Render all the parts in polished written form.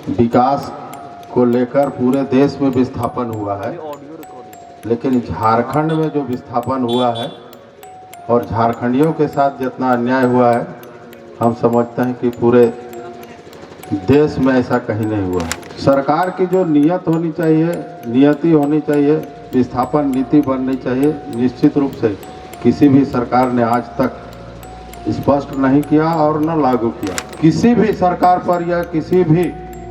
विकास को लेकर पूरे देश में विस्थापन हुआ है, लेकिन झारखंड में जो विस्थापन हुआ है और झारखंडियों के साथ जितना अन्याय हुआ है, हम समझते हैं कि पूरे देश में ऐसा कहीं नहीं हुआ है। सरकार की जो नियत होनी चाहिए, नियति होनी चाहिए, विस्थापन नीति बननी चाहिए, निश्चित रूप से किसी भी सरकार ने आज तक स्पष्ट नहीं किया और न लागू किया। किसी भी सरकार पर या किसी भी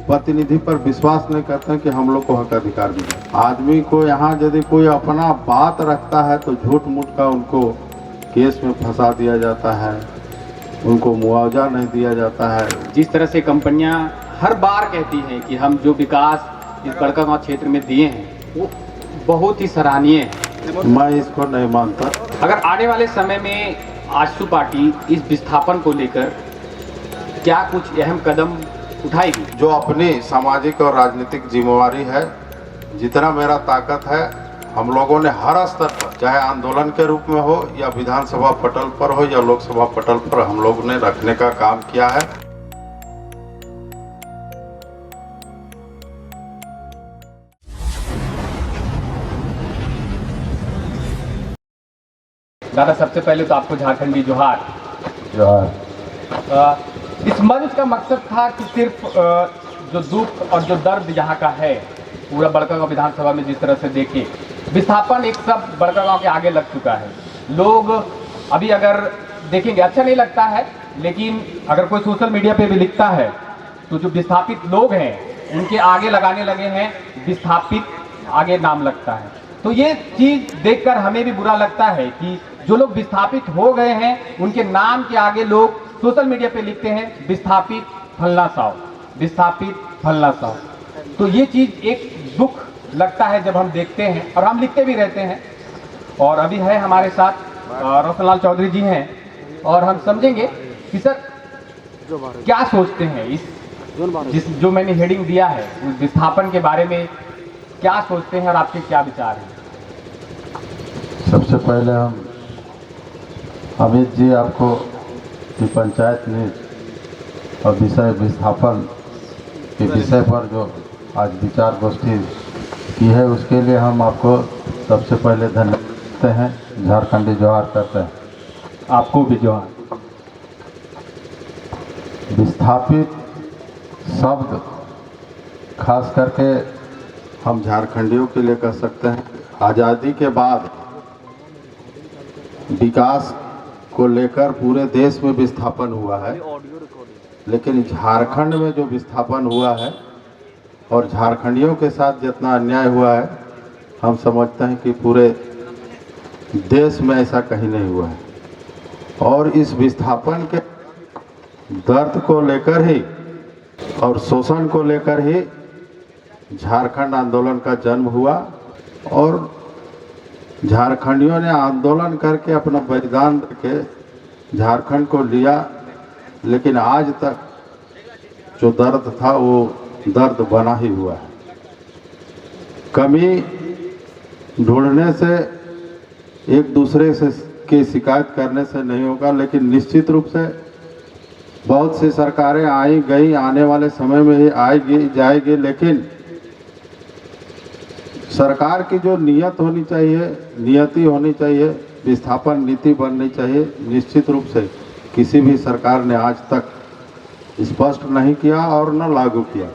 प्रतिनिधि पर विश्वास नहीं करते हैं कि हम लोग को हक अधिकार मिले। आदमी को यहाँ यदि कोई अपना बात रखता है तो झूठ मूठ का उनको केस में फंसा दिया जाता है, उनको मुआवजा नहीं दिया जाता है। जिस तरह से कंपनियां हर बार कहती हैं कि हम जो विकास इस बड़कागांव क्षेत्र में दिए हैं वो बहुत ही सराहनीय है, मैं इसको नहीं मानता। अगर आने वाले समय में आजसू पार्टी इस विस्थापन को लेकर क्या कुछ अहम कदम उठाएगी? जो अपनी सामाजिक और राजनीतिक जिम्मेवारी है, जितना मेरा ताकत है, हम लोगों ने हर स्तर पर, चाहे आंदोलन के रूप में हो या विधानसभा पटल पर हो या लोकसभा पटल पर, हम लोगों ने रखने का काम किया है। दादा, सबसे पहले तो आपको झारखंडी जोहार। इस मंच का मकसद था कि सिर्फ जो दुख और जो दर्द यहाँ का है पूरा बड़कागांव विधानसभा में जिस तरह से देखे, विस्थापन एक सब बड़कागांव के आगे लग चुका है। लोग अभी अगर देखेंगे अच्छा नहीं लगता है, लेकिन अगर कोई सोशल मीडिया पे भी लिखता है तो जो विस्थापित लोग हैं उनके आगे लगाने लगे हैं विस्थापित, आगे नाम लगता है। तो ये चीज़ देखकर हमें भी बुरा लगता है कि जो लोग विस्थापित हो गए हैं उनके नाम के आगे लोग सोशल मीडिया पे लिखते हैं विस्थापित फलना साव, विस्थापित फलना साव। तो ये चीज़ एक दुख लगता है जब हम देखते हैं, और हम लिखते भी रहते हैं। और अभी है हमारे साथ रोशनलाल चौधरी जी हैं, और हम समझेंगे कि सर क्या सोचते हैं इस जो मैंने हेडिंग दिया है उस विस्थापन के बारे में, क्या सोचते हैं और आपके क्या विचार हैं? सबसे पहले हम अमित जी आपको कि पंचायत ने और विषय विस्थापन के विषय पर जो आज विचार गोष्ठी की है उसके लिए हम आपको सबसे पहले धन्यवाद देते हैं, झारखंडी जोहार करते हैं। आपको भी जोहार। विस्थापित शब्द खास करके हम झारखंडियों के लिए कह सकते हैं। आज़ादी के बाद विकास को लेकर पूरे देश में विस्थापन हुआ है, लेकिन झारखंड में जो विस्थापन हुआ है और झारखंडियों के साथ जितना अन्याय हुआ है, हम समझते हैं कि पूरे देश में ऐसा कहीं नहीं हुआ है। और इस विस्थापन के दर्द को लेकर ही और शोषण को लेकर ही झारखंड आंदोलन का जन्म हुआ, और झारखंडियों ने आंदोलन करके अपना बलिदान करके झारखंड को लिया, लेकिन आज तक जो दर्द था वो दर्द बना ही हुआ है। कमी ढूंढने से, एक दूसरे से की शिकायत करने से नहीं होगा, लेकिन निश्चित रूप से बहुत सी सरकारें आई गई, आने वाले समय में ही आएगी जाएगी, लेकिन सरकार की जो नियत होनी चाहिए, नियति होनी चाहिए, विस्थापन नीति बननी चाहिए, निश्चित रूप से किसी भी सरकार ने आज तक स्पष्ट नहीं किया और न लागू किया।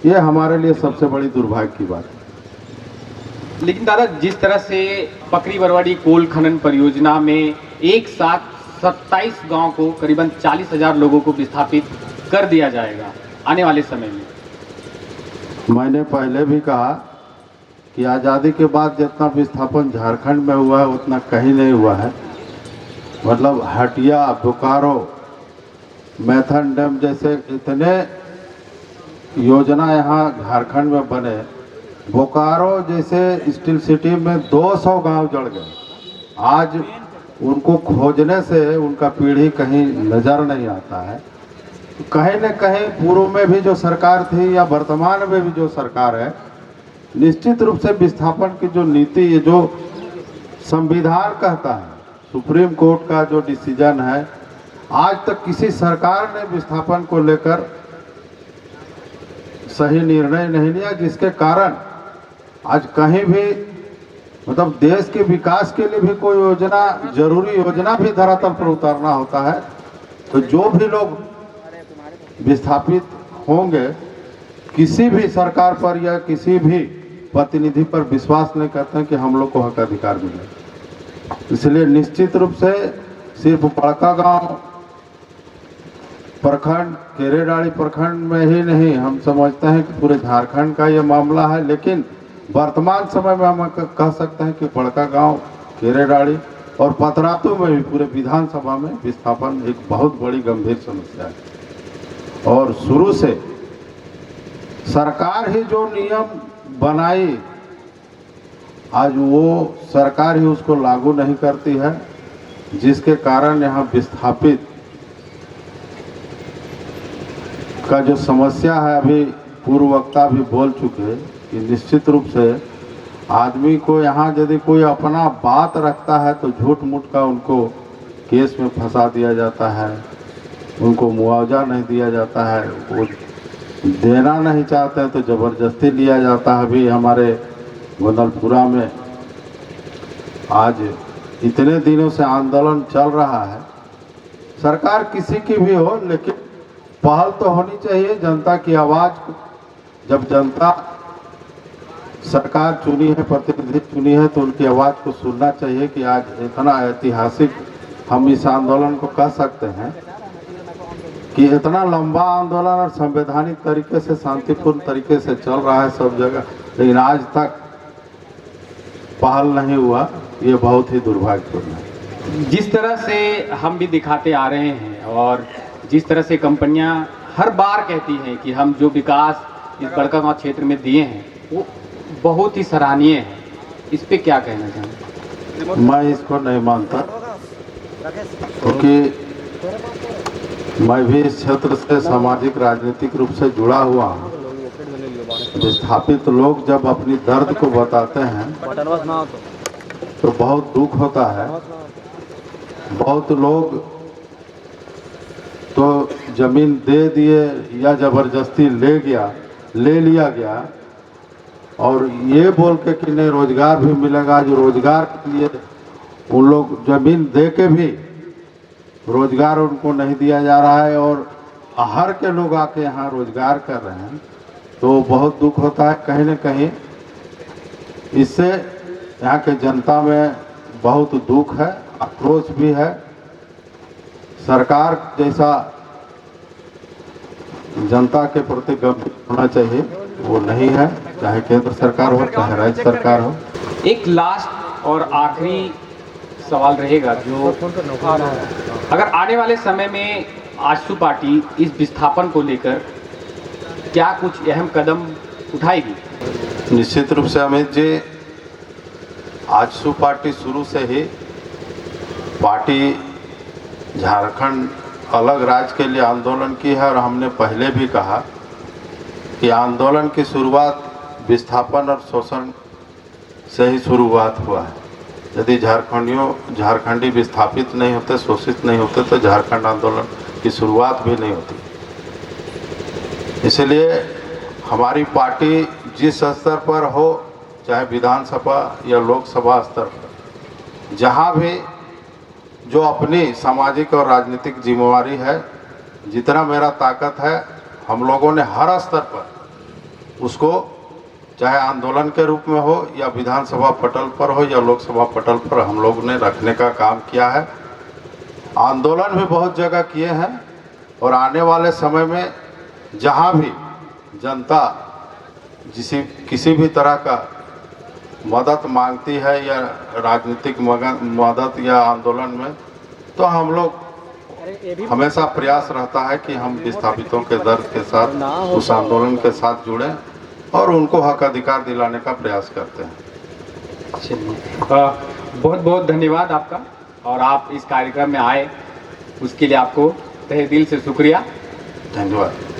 ये हमारे लिए सबसे बड़ी दुर्भाग्य की बात है। लेकिन दादा, जिस तरह से पकरी बरवाड़ी कोल खनन परियोजना में एक साथ 27 गांव को करीबन 40,000 लोगों को विस्थापित कर दिया जाएगा आने वाले समय में, मैंने पहले भी कहा कि आज़ादी के बाद जितना विस्थापन झारखंड में हुआ है उतना कहीं नहीं हुआ है। मतलब हटिया, बोकारो, मैथन डैम जैसे इतने योजना यहाँ झारखंड में बने। बोकारो जैसे स्टील सिटी में 200 गांव जड़ गए। आज उनको खोजने से उनका पीढ़ी कहीं नज़र नहीं आता है। कहीं न कहीं पूर्व में भी जो सरकार थी या वर्तमान में भी जो सरकार है, निश्चित रूप से विस्थापन की जो नीति, ये जो संविधान कहता है, सुप्रीम कोर्ट का जो डिसीजन है, आज तक किसी सरकार ने विस्थापन को लेकर सही निर्णय नहीं लिया, जिसके कारण आज कहीं भी मतलब देश के विकास के लिए भी कोई योजना, जरूरी योजना भी धरातल पर उतारना होता है, तो जो भी लोग विस्थापित होंगे किसी भी सरकार पर या किसी भी प्रतिनिधि पर विश्वास नहीं करते हैं कि हम लोग को हक अधिकार मिले। इसलिए निश्चित रूप से सिर्फ बड़कागांव प्रखंड, केरेडाड़ी प्रखंड में ही नहीं, हम समझते हैं कि पूरे झारखंड का ये मामला है। लेकिन वर्तमान समय में हम कह सकते हैं कि बड़कागांव, केरेडाड़ी और पतरातू में भी पूरे विधानसभा में विस्थापन एक बहुत बड़ी गंभीर समस्या है। और शुरू से सरकार ही जो नियम बनाई, आज वो सरकार ही उसको लागू नहीं करती है, जिसके कारण यहाँ विस्थापित का जो समस्या है, अभी पूर्व वक्ता भी बोल चुके हैं कि निश्चित रूप से आदमी को यहाँ यदि कोई अपना बात रखता है तो झूठ मूठ का उनको केस में फंसा दिया जाता है, उनको मुआवजा नहीं दिया जाता है, वो देना नहीं चाहते हैं तो ज़बरदस्ती लिया जाता है। अभी हमारे गोंदलपुरा में आज इतने दिनों से आंदोलन चल रहा है। सरकार किसी की भी हो, लेकिन पहल तो होनी चाहिए जनता की आवाज़ को। जब जनता सरकार चुनी है, प्रतिनिधि चुनी है, तो उनकी आवाज़ को सुनना चाहिए कि आज इतना ऐतिहासिक हम इस आंदोलन को कह सकते हैं कि इतना लंबा आंदोलन और संवैधानिक तरीके से, शांतिपूर्ण तरीके से चल रहा है सब जगह, लेकिन आज तक पहल नहीं हुआ। ये बहुत ही दुर्भाग्यपूर्ण है। जिस तरह से हम भी दिखाते आ रहे हैं और जिस तरह से कंपनियां हर बार कहती हैं कि हम जो विकास इस बड़कागांव क्षेत्र में दिए हैं वो बहुत ही सराहनीय है, इस पे क्या कहना चाहेंगे? मैं इसको नहीं मानता, क्योंकि मैं भी इस क्षेत्र से सामाजिक राजनीतिक रूप से जुड़ा हुआ हूँ। विस्थापित लोग जब अपनी दर्द को बताते हैं तो बहुत दुख होता है। बहुत लोग तो जमीन दे दिए या ज़बरदस्ती ले लिया गया, और ये बोल के कि नहीं रोजगार भी मिलेगा, जो रोजगार के लिए उन लोग जमीन दे के भी रोजगार उनको नहीं दिया जा रहा है, और बाहर के लोग आके यहाँ रोजगार कर रहे हैं, तो बहुत दुख होता है। कहीं न कहीं इससे यहाँ के जनता में बहुत दुख है, आक्रोश भी है। सरकार जैसा जनता के प्रति गंभीर होना चाहिए वो नहीं है, चाहे केंद्र सरकार हो चाहे राज्य सरकार हो। एक लास्ट और आखिरी सवाल रहेगा, जो अगर आने वाले समय में आजसू पार्टी इस विस्थापन को लेकर क्या कुछ अहम कदम उठाएगी? निश्चित रूप से अमित जी, आजसू पार्टी शुरू से ही पार्टी झारखंड अलग राज्य के लिए आंदोलन की है, और हमने पहले भी कहा कि आंदोलन की शुरुआत विस्थापन और शोषण से ही शुरुआत हुआ है। यदि झारखंडी विस्थापित नहीं होते, शोषित नहीं होते, तो झारखंड आंदोलन की शुरुआत भी नहीं होती। इसलिए हमारी पार्टी जिस स्तर पर हो, चाहे विधानसभा या लोकसभा स्तर पर, जहाँ भी जो अपनी सामाजिक और राजनीतिक जिम्मेवारी है, जितना मेरा ताकत है, हम लोगों ने हर स्तर पर उसको, चाहे आंदोलन के रूप में हो या विधानसभा पटल पर हो या लोकसभा पटल पर, हम लोगों ने रखने का काम किया है। आंदोलन भी बहुत जगह किए हैं, और आने वाले समय में जहाँ भी जनता किसी भी तरह का मदद मांगती है या राजनीतिक मदद या आंदोलन में, तो हम लोग हमेशा प्रयास रहता है कि हम विस्थापितों के दर्द के साथ उस आंदोलन के साथ जुड़ें और उनको हक अधिकार दिलाने का प्रयास करते हैं। चलिए, बहुत बहुत धन्यवाद आपका, और आप इस कार्यक्रम में आए उसके लिए आपको तहे दिल से शुक्रिया। धन्यवाद।